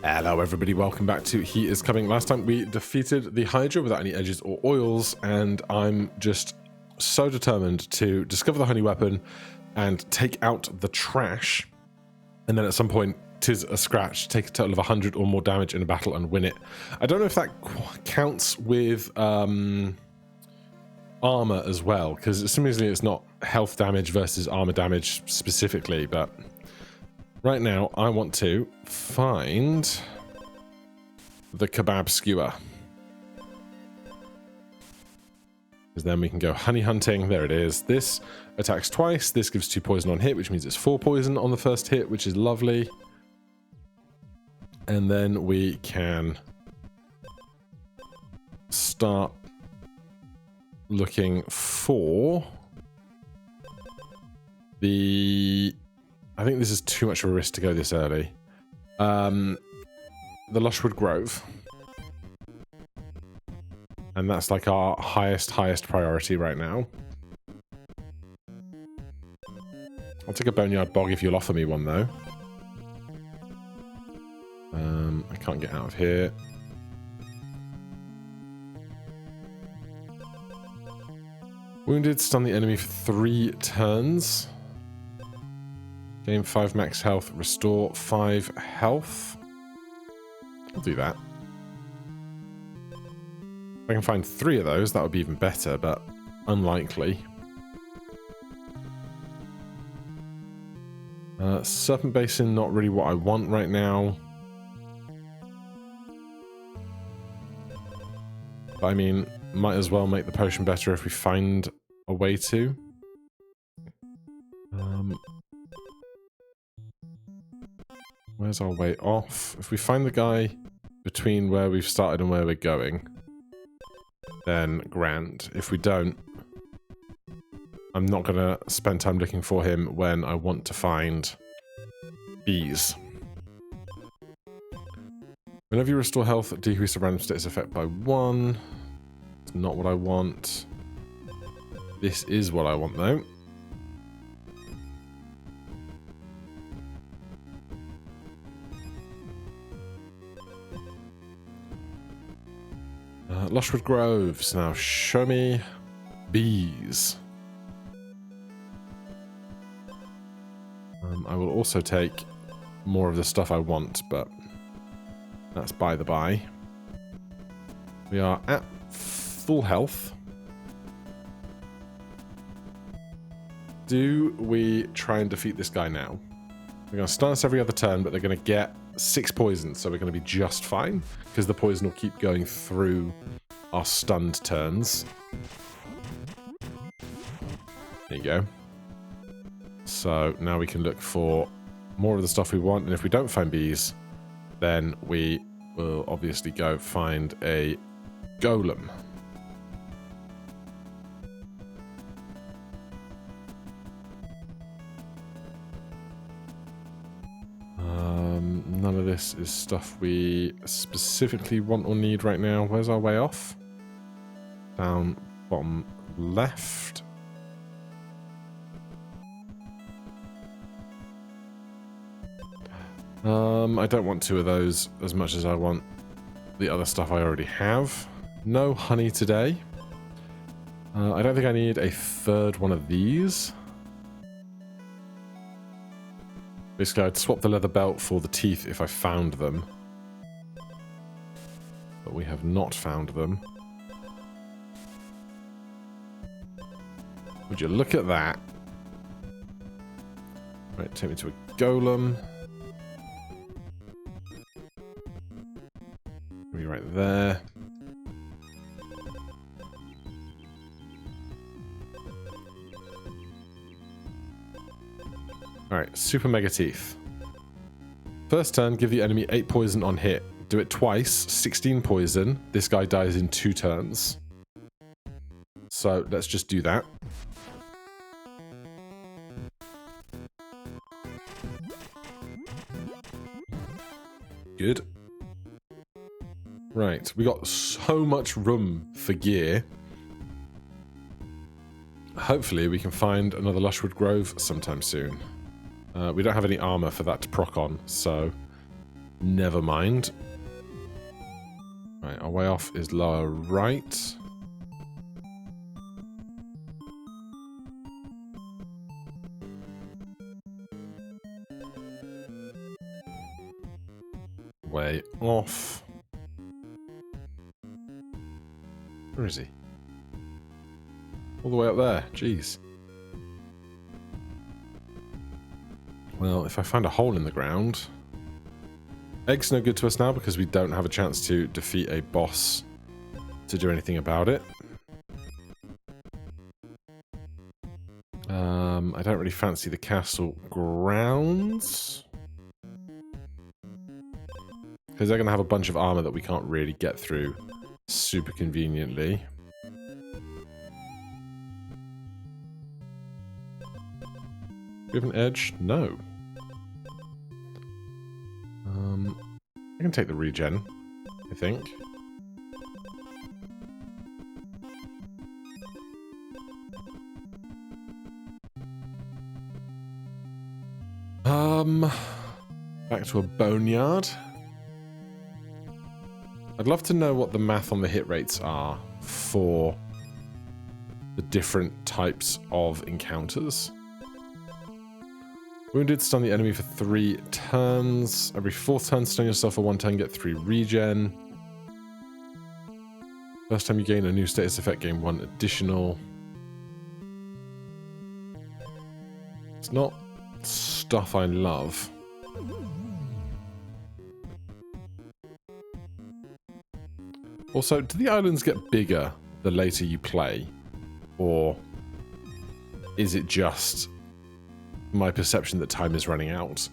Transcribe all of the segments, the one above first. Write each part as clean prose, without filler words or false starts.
Hello everybody, welcome back to He Is Coming. Last time we defeated the Hydra without any edges or oils, and I'm just so determined to discover the honey weapon and take out the trash, and then at some point, 'tis a scratch, take a total of 100 or more damage in a battle and win it. I don't know if that counts with armor as well, because seemingly it's not health damage versus armor damage specifically, but right now I want to find the kebab skewer, because then we can go honey hunting. There it is. This attacks twice. This gives 2 poison on hit, which means it's 4 poison on the first hit, which is lovely. And then we can start looking for the... I think this is too much of a risk to go this early. The Lushwood Grove. And that's like our highest priority right now. I'll take a Boneyard Bog if you'll offer me one, though. I can't get out of here. Wounded, stun the enemy for 3 turns. Gain 5 max health, restore 5 health. I'll do that. If I can find 3 of those, that would be even better, but unlikely. Serpent Basin, not really what I want right now. But I mean, might as well make the potion better if we find a way to. Where's our way off? If we find the guy between where we've started and where we're going, then grand. If we don't, I'm not going to spend time looking for him when I want to find bees. Whenever you restore health, decrease the random status effect by 1. It's not what I want. This is what I want, though. Lushwood Groves. Now, show me bees. I will also take more of the stuff I want, but that's by the by. We are at full health. Do we try and defeat this guy now? We're going to stun us every other turn, but they're going to get 6 poisons, so we're going to be just fine, because the poison will keep going through our stunned turns. There you go. So now we can look for more of the stuff we want, and if we don't find bees, then we will obviously go find a golem. None of this is stuff we specifically want or need right now. Where's our way off? Down bottom left. I don't want 2 of those as much as I want the other stuff I already have. No honey today. I don't think I need a 3rd one of these. Basically, I'd swap the leather belt for the teeth if I found them. But we have not found them. Would you look at that? Right, take me to a golem. Be right there. Alright, Super Mega Teeth. First turn, give the enemy 8 poison on hit. Do it twice, 16 poison. This guy dies in 2 turns. So let's just do that. Good. Right, we got so much room for gear. Hopefully we can find another Lushwood Grove sometime soon. We don't have any armor for that to proc on, so Never mind. Right, our way off is lower right. Way off. Where is he? All the way up there. Jeez. Well, if I find a hole in the ground... Egg's no good to us now because we don't have a chance to defeat a boss to do anything about it. I don't really fancy the castle grounds. Because they're going to have a bunch of armor that we can't really get through super conveniently. Do we have an edge? No. I can take the regen, I think. Back to a boneyard. I'd love to know what the math on the hit rates are for the different types of encounters. Wounded, stun the enemy for 3 turns. Every 4th turn, stun yourself for 1 turn, get 3 regen. First time you gain a new status effect, gain 1 additional. It's not stuff I love. Also, do the islands get bigger the later you play? Or is it just my perception that time is running out?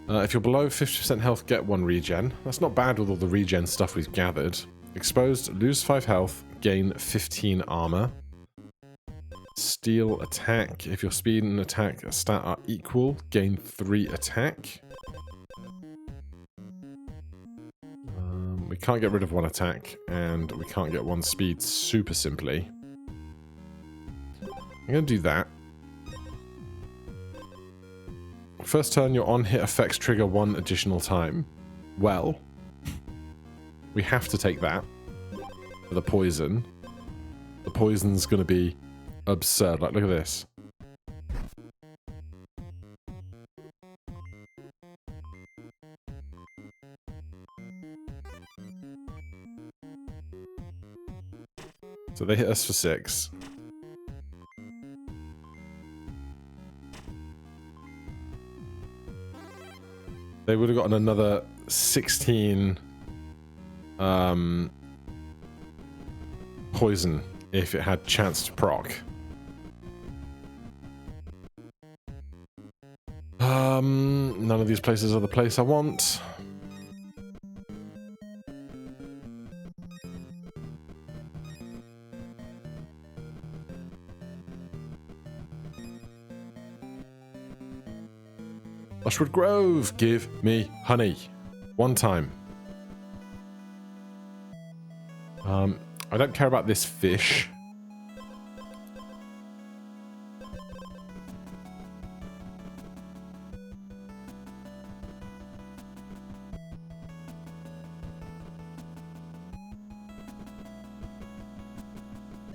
If you're below 50% health, get 1 regen. That's not bad with all the regen stuff we've gathered. Exposed, lose 5 health, gain 15 armor. Steal attack. If your speed and attack stat are equal, gain 3 attack. We can't get rid of 1 attack, and we can't get 1 speed super simply. I'm going to do that. First turn, your on-hit effects trigger 1 additional time. Well, we have to take that for the poison. The poison's going to be absurd. Like, look at this. So they hit us for 6. They would have gotten another 16 poison if it had chance to proc. None of these places are the place I want. Lushwood Grove, give me honey. 1 time. I don't care about this fish.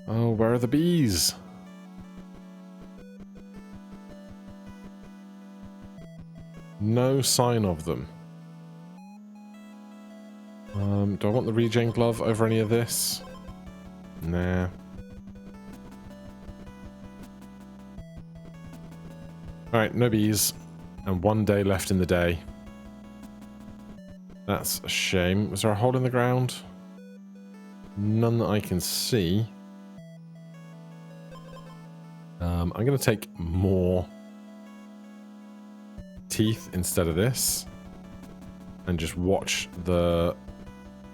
Oh, where are the bees? No sign of them. Do I want the regen glove over any of this? Nah. Alright, no bees. And 1 day left in the day. That's a shame. Was there a hole in the ground? None that I can see. I'm going to take more teeth instead of this. And just watch the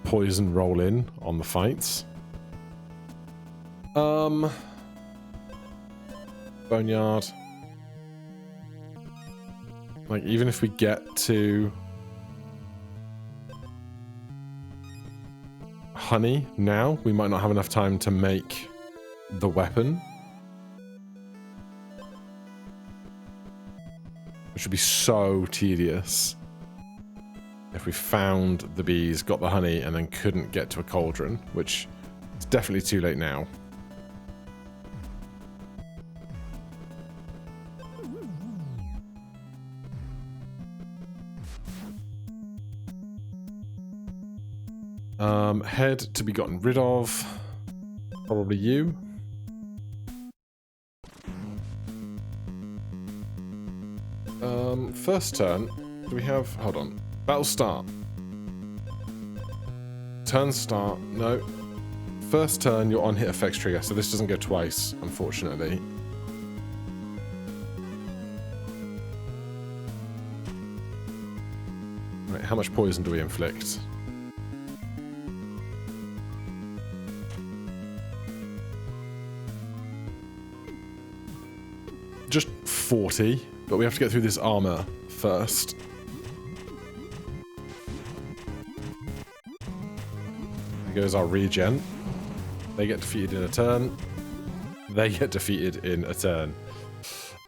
poison roll in on the fights. Boneyard. Like, even if we get to honey now, we might not have enough time to make the weapon. Which would be so tedious. if we found the bees, got the honey, and then couldn't get to a cauldron, which is definitely too late now. Head to be gotten rid of. Probably you. First turn. Do we have... Hold on. Battle start. Turn start. No. First turn, your on-hit effects trigger, so this doesn't go twice, unfortunately. Right, how much poison do we inflict? Just 40, but we have to get through this armor first. There goes our regen. They get defeated in a turn. They get defeated in a turn.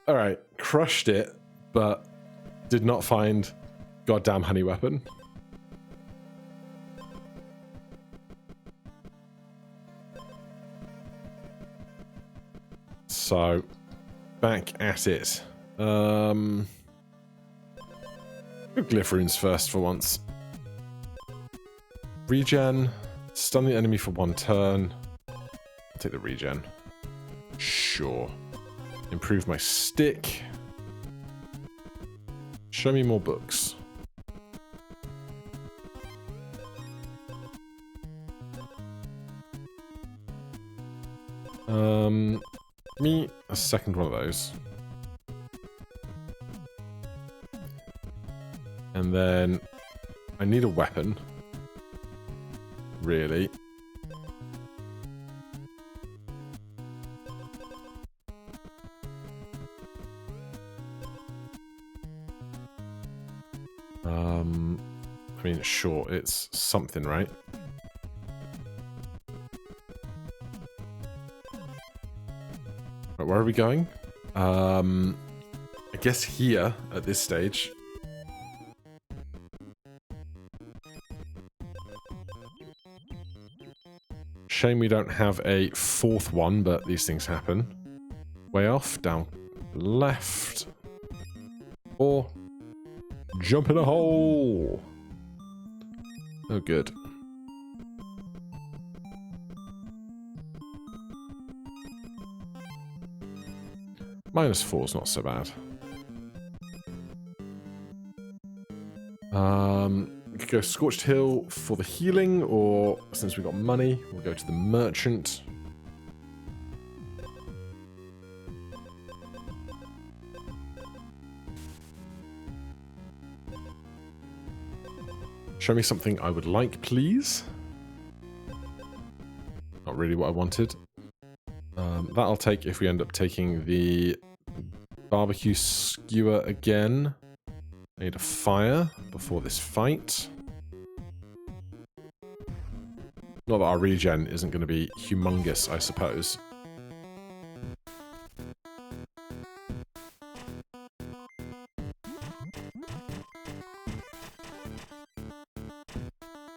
Alright, crushed it, but did not find goddamn honey weapon. So, back at it. Go glyph runes first for once. Regen. Stun the enemy for 1 turn. I'll take the regen. Sure. Improve my stick. Show me more books. Give me a second one of those. And then I need a weapon. Really. I mean, sure, it's something, right? Right, where are we going? I guess here at this stage. Shame we don't have a 4th one, but these things happen. Way off, down left. Or jump in a hole. Oh, good. -4 is not so bad. We could go Scorched Hill for the healing, or since we've got money, we'll go to the merchant. Show me something I would like, please. Not really what I wanted. That I'll take if we end up taking the barbecue skewer again. I need a fire before this fight. Not that our regen isn't going to be humongous, I suppose.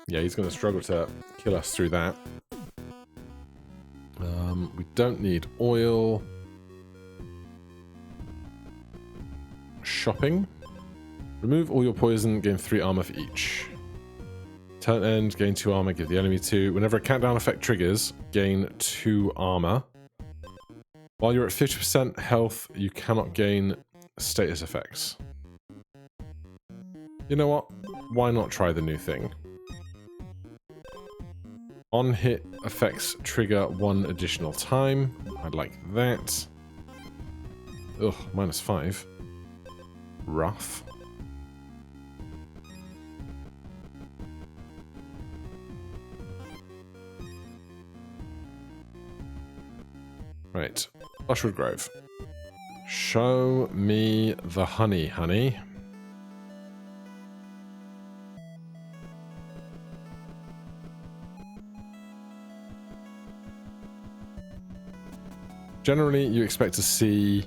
Yeah, he's going to struggle to kill us through that. We don't need oil. Shopping. Remove all your poison, gain 3 armor for each. Turn end, gain 2 armor, give the enemy 2. Whenever a countdown effect triggers, gain 2 armor. While you're at 50% health, you cannot gain status effects. You know what? Why not try the new thing? On hit effects trigger 1 additional time. I'd like that. Ugh, -5. Rough. Right, Lushwood Grove. Show me the honey, honey. Generally, you expect to see...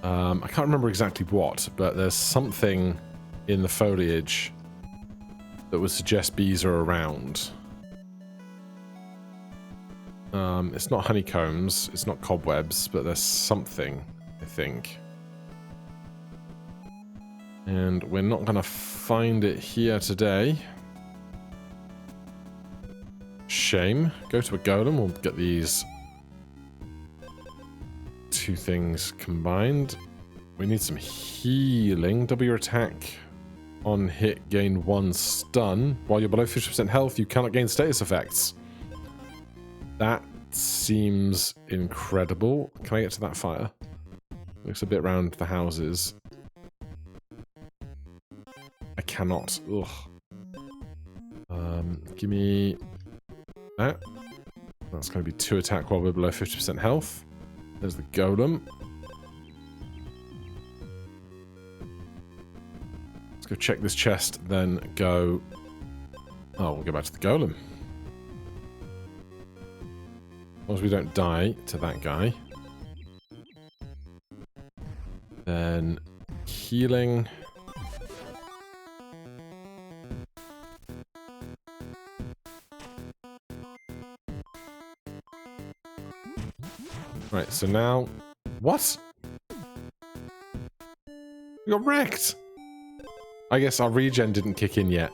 I can't remember exactly what, but there's something in the foliage that would suggest bees are around. It's not honeycombs, it's not cobwebs, but there's something, I think. And we're not going to find it here today. Shame. Go to a golem, we'll get these two things combined. We need some healing. Double your attack on hit, gain 1 stun. While you're below 50% health, you cannot gain status effects. That seems incredible. Can I get to that fire? Looks a bit around the houses. I cannot. Ugh. Give me that. That's going to be 2 attack while we're below 50% health. There's the golem. Let's go check this chest, then go... Oh, we'll go back to the golem. As long as we don't die to that guy. Then healing. Right, so now... What? We got wrecked! I guess our regen didn't kick in yet.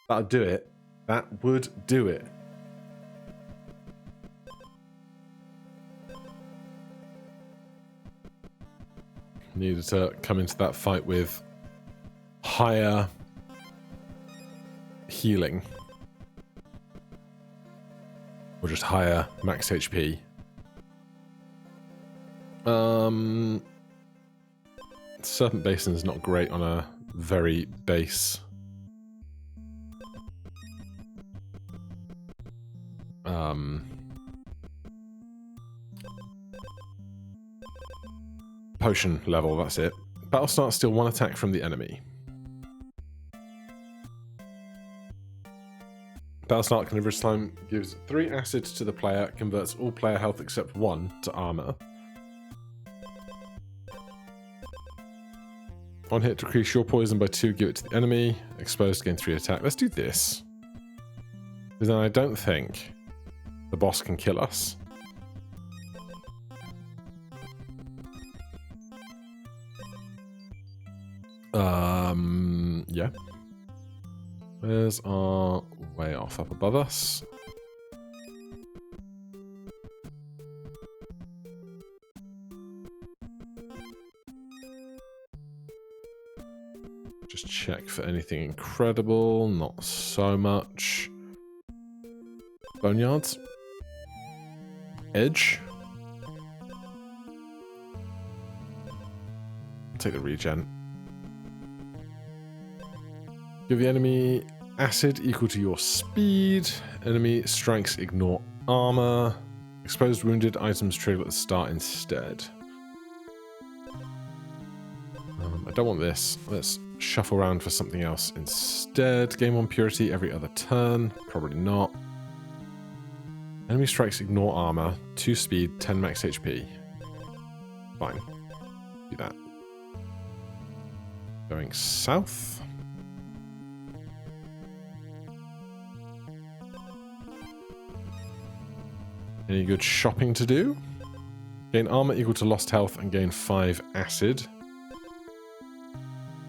That'd do it. That would do it. Needed to come into that fight with higher healing. Or just higher max HP. Serpent Basin is not great on a very base. Potion level, that's it. Battle starts, steal 1 attack from the enemy. Battle start can every time gives 3 acid to the player, converts all player health except 1 to armor. On hit, decrease your poison by 2, give it to the enemy. Exposed, gain 3 attack. Let's do this. Because then I don't think the boss can kill us. Yeah. Where's our way off? Up above us? Just check for anything incredible. Not so much. Boneyards. Edge. Take the regen. Give the enemy acid equal to your speed. Enemy strikes ignore armor. Exposed wounded items trigger at the start instead. I don't want this. Let's shuffle around for something else instead. Gain 1 purity every other turn. Probably not. Enemy strikes ignore armor. 2 speed, 10 max HP. Fine. Do that. Going south. Any good shopping to do? Gain armor equal to lost health and gain 5 acid.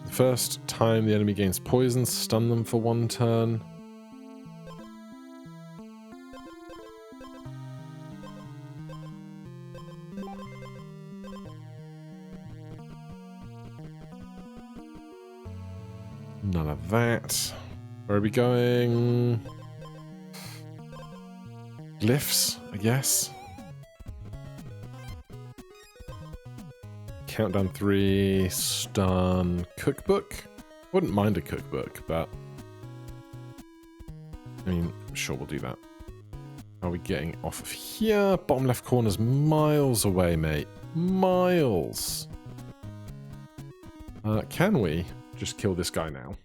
The first time the enemy gains poison, stun them for 1 turn. None of that. Where are we going? Glyphs, I guess. Countdown 3, stun, cookbook. Wouldn't mind a cookbook, but I mean, sure, we'll do that. How are we getting off of here? Bottom left corner's miles away, mate. Miles. Can we just kill this guy now?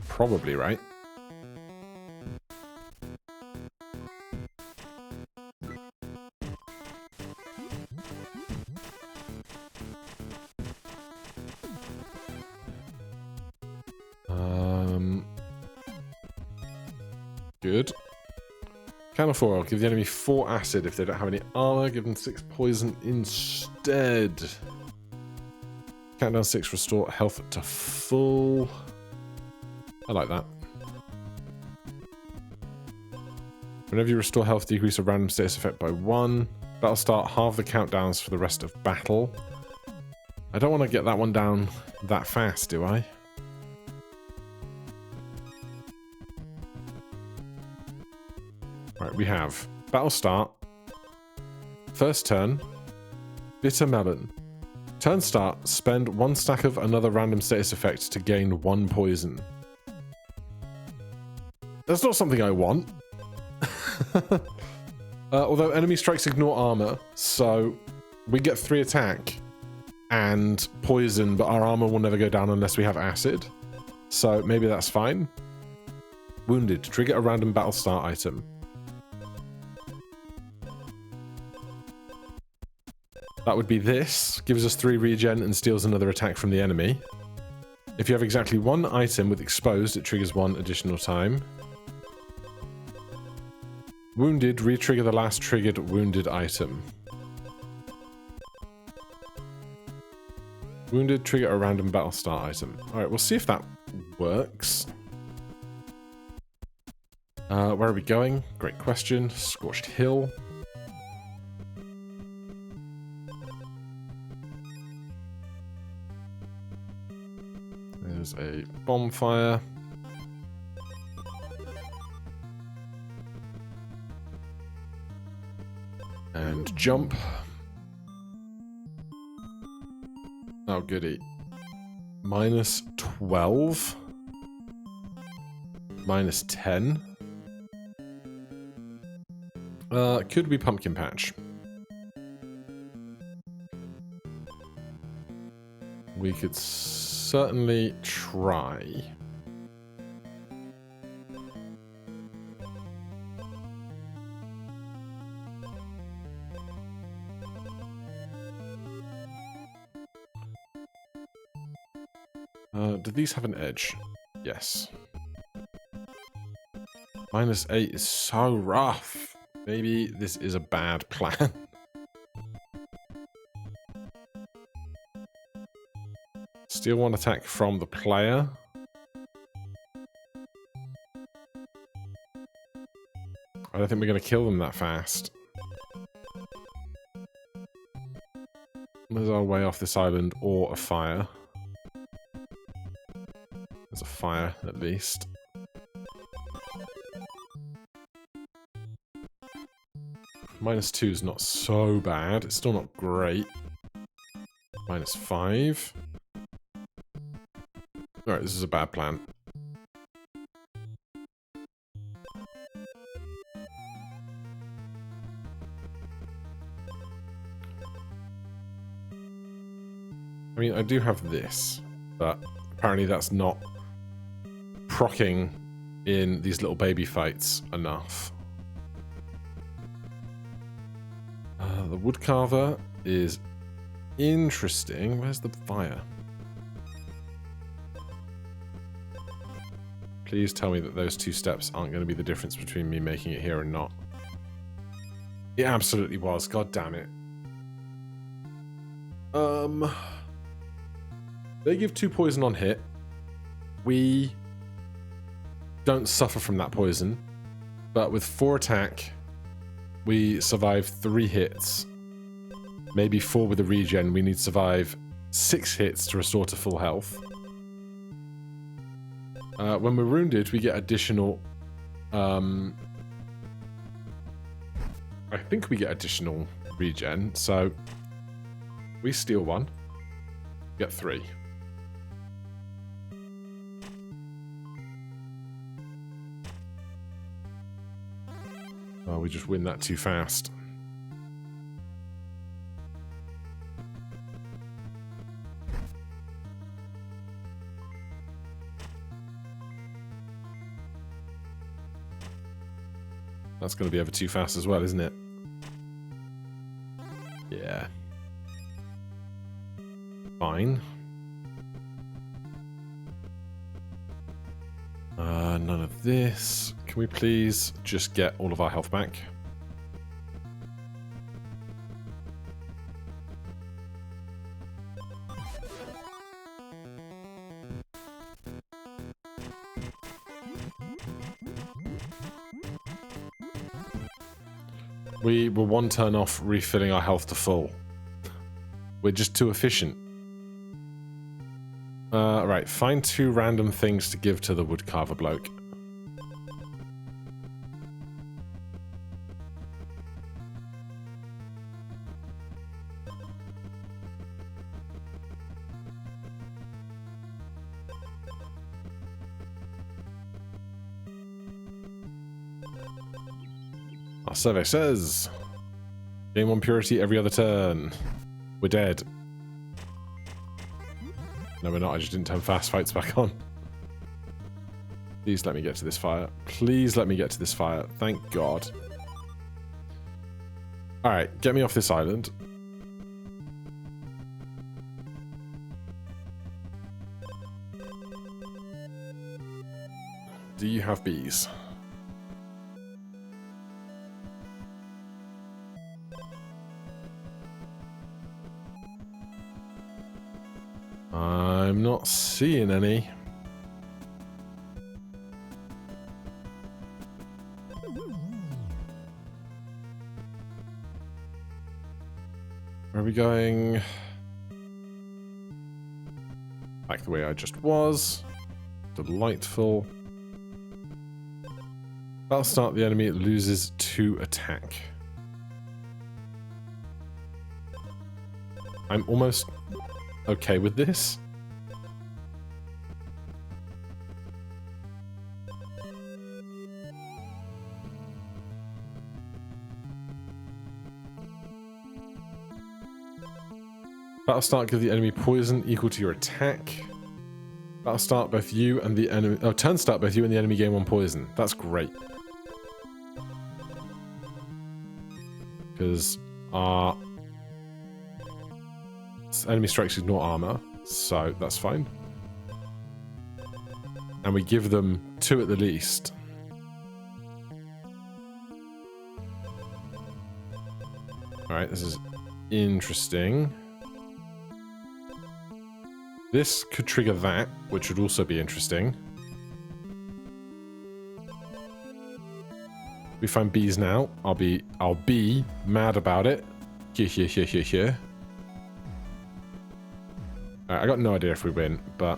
Probably, right? good. Counter foil. Give the enemy 4 acid. If they don't have any armor, give them 6 poison instead. Countdown 6. Restore health to full. I like that. Whenever you restore health, decrease a random status effect by 1. That'll start halve the countdowns for the rest of battle. I don't want to get that one down that fast, do I? Right, we have battle start. First turn. Bitter melon. Turn start. Spend 1 stack of another random status effect to gain 1 poison. That's not something I want. Although enemy strikes ignore armor, so we get 3 attack and poison, but our armor will never go down unless we have acid. So maybe that's fine. Wounded. Trigger a random battle start item. That would be this. Gives us 3 regen and steals another attack from the enemy. If you have exactly 1 item with exposed, it triggers 1 additional time. Wounded, re-trigger the last triggered wounded item. Wounded, trigger a random battle start item. Alright, we'll see if that works. Where are we going? Great question. Scorched Hill. There's a bonfire. And jump. Oh, goody. Minus 12. Minus 10. Could be pumpkin patch. We could certainly try. Do these have an edge? Yes. Minus 8 is so rough. Maybe this is a bad plan. Steal 1 attack from the player. I don't think we're going to kill them that fast. There's our way off this island, or a fire. There's a fire, at least. Minus 2 is not so bad. It's still not great. Minus 5. Alright, this is a bad plan. I mean, I do have this, but apparently that's not proccing in these little baby fights enough. The woodcarver is interesting. Where's the fire? Please tell me that those 2 steps aren't going to be the difference between me making it here and not. It absolutely was. God damn it. They give 2 poison on hit. We don't suffer from that poison, but with 4 attack, we survive 3 hits. Maybe 4 with a regen. We need to survive 6 hits to restore to full health. When we're wounded, we get additional... I think we get additional regen, so we steal 1, get 3. Oh, we just win that too fast. That's going to be ever too fast as well, isn't it? Yeah. Fine. None of this. Can we please just get all of our health back? We were one turn off refilling our health to full. We're just too efficient. Right, find 2 random things to give to the woodcarver bloke. Our survey says, gain 1 purity every other turn. We're dead. No, we're not. I just didn't turn fast fights back on. Please let me get to this fire. Please let me get to this fire. Thank God. Alright, get me off this island. Do you have bees? I'm not seeing any. Where are we going? Back the way I just was. Delightful. That'll start the enemy. It loses 2 attack. I'm almost okay with this. Battle start, give the enemy poison equal to your attack. Battle start, both you and the enemy. Oh, turn start, both you and the enemy gain 1 poison. That's great. Because our enemy strikes ignore armor, so that's fine. And we give them 2 at the least. Alright, this is interesting. This could trigger that, which would also be interesting. We find bees now. I'll be mad about it. Here. I got no idea if we win, but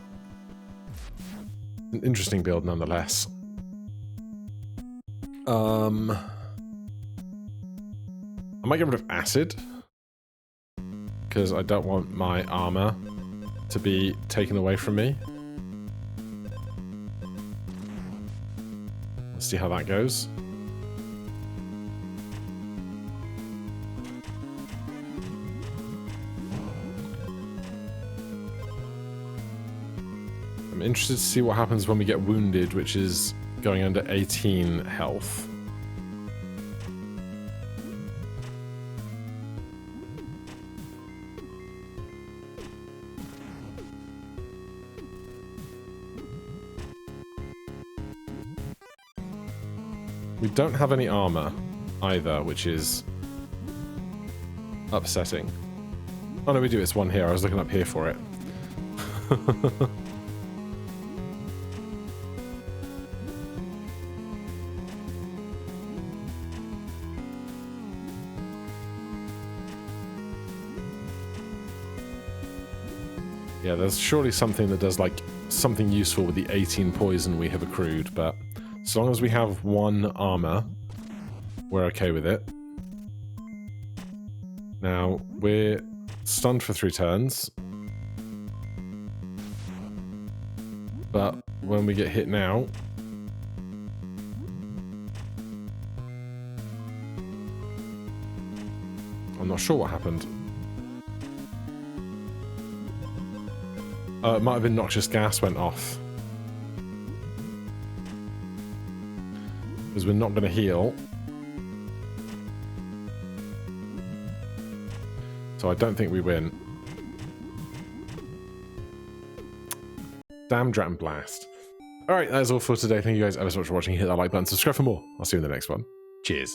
an interesting build nonetheless. I might get rid of acid because I don't want my armor to be taken away from me. Let's see how that goes. I'm interested to see what happens when we get wounded, which is going under 18 health. We don't have any armor either, which is upsetting. Oh no, we do. It's 1 here. I was looking up here for it. Yeah, there's surely something that does like something useful with the 18 poison we have accrued, but as long as we have 1 armor, we're okay with it. Now, we're stunned for 3 turns. But when we get hit now... I'm not sure what happened. It might have been noxious gas went off. Because we're not going to heal. So I don't think we win. Damn Drat and Blast. All right, that is all for today. Thank you guys ever so much for watching. Hit that like button, subscribe for more. I'll see you in the next one. Cheers.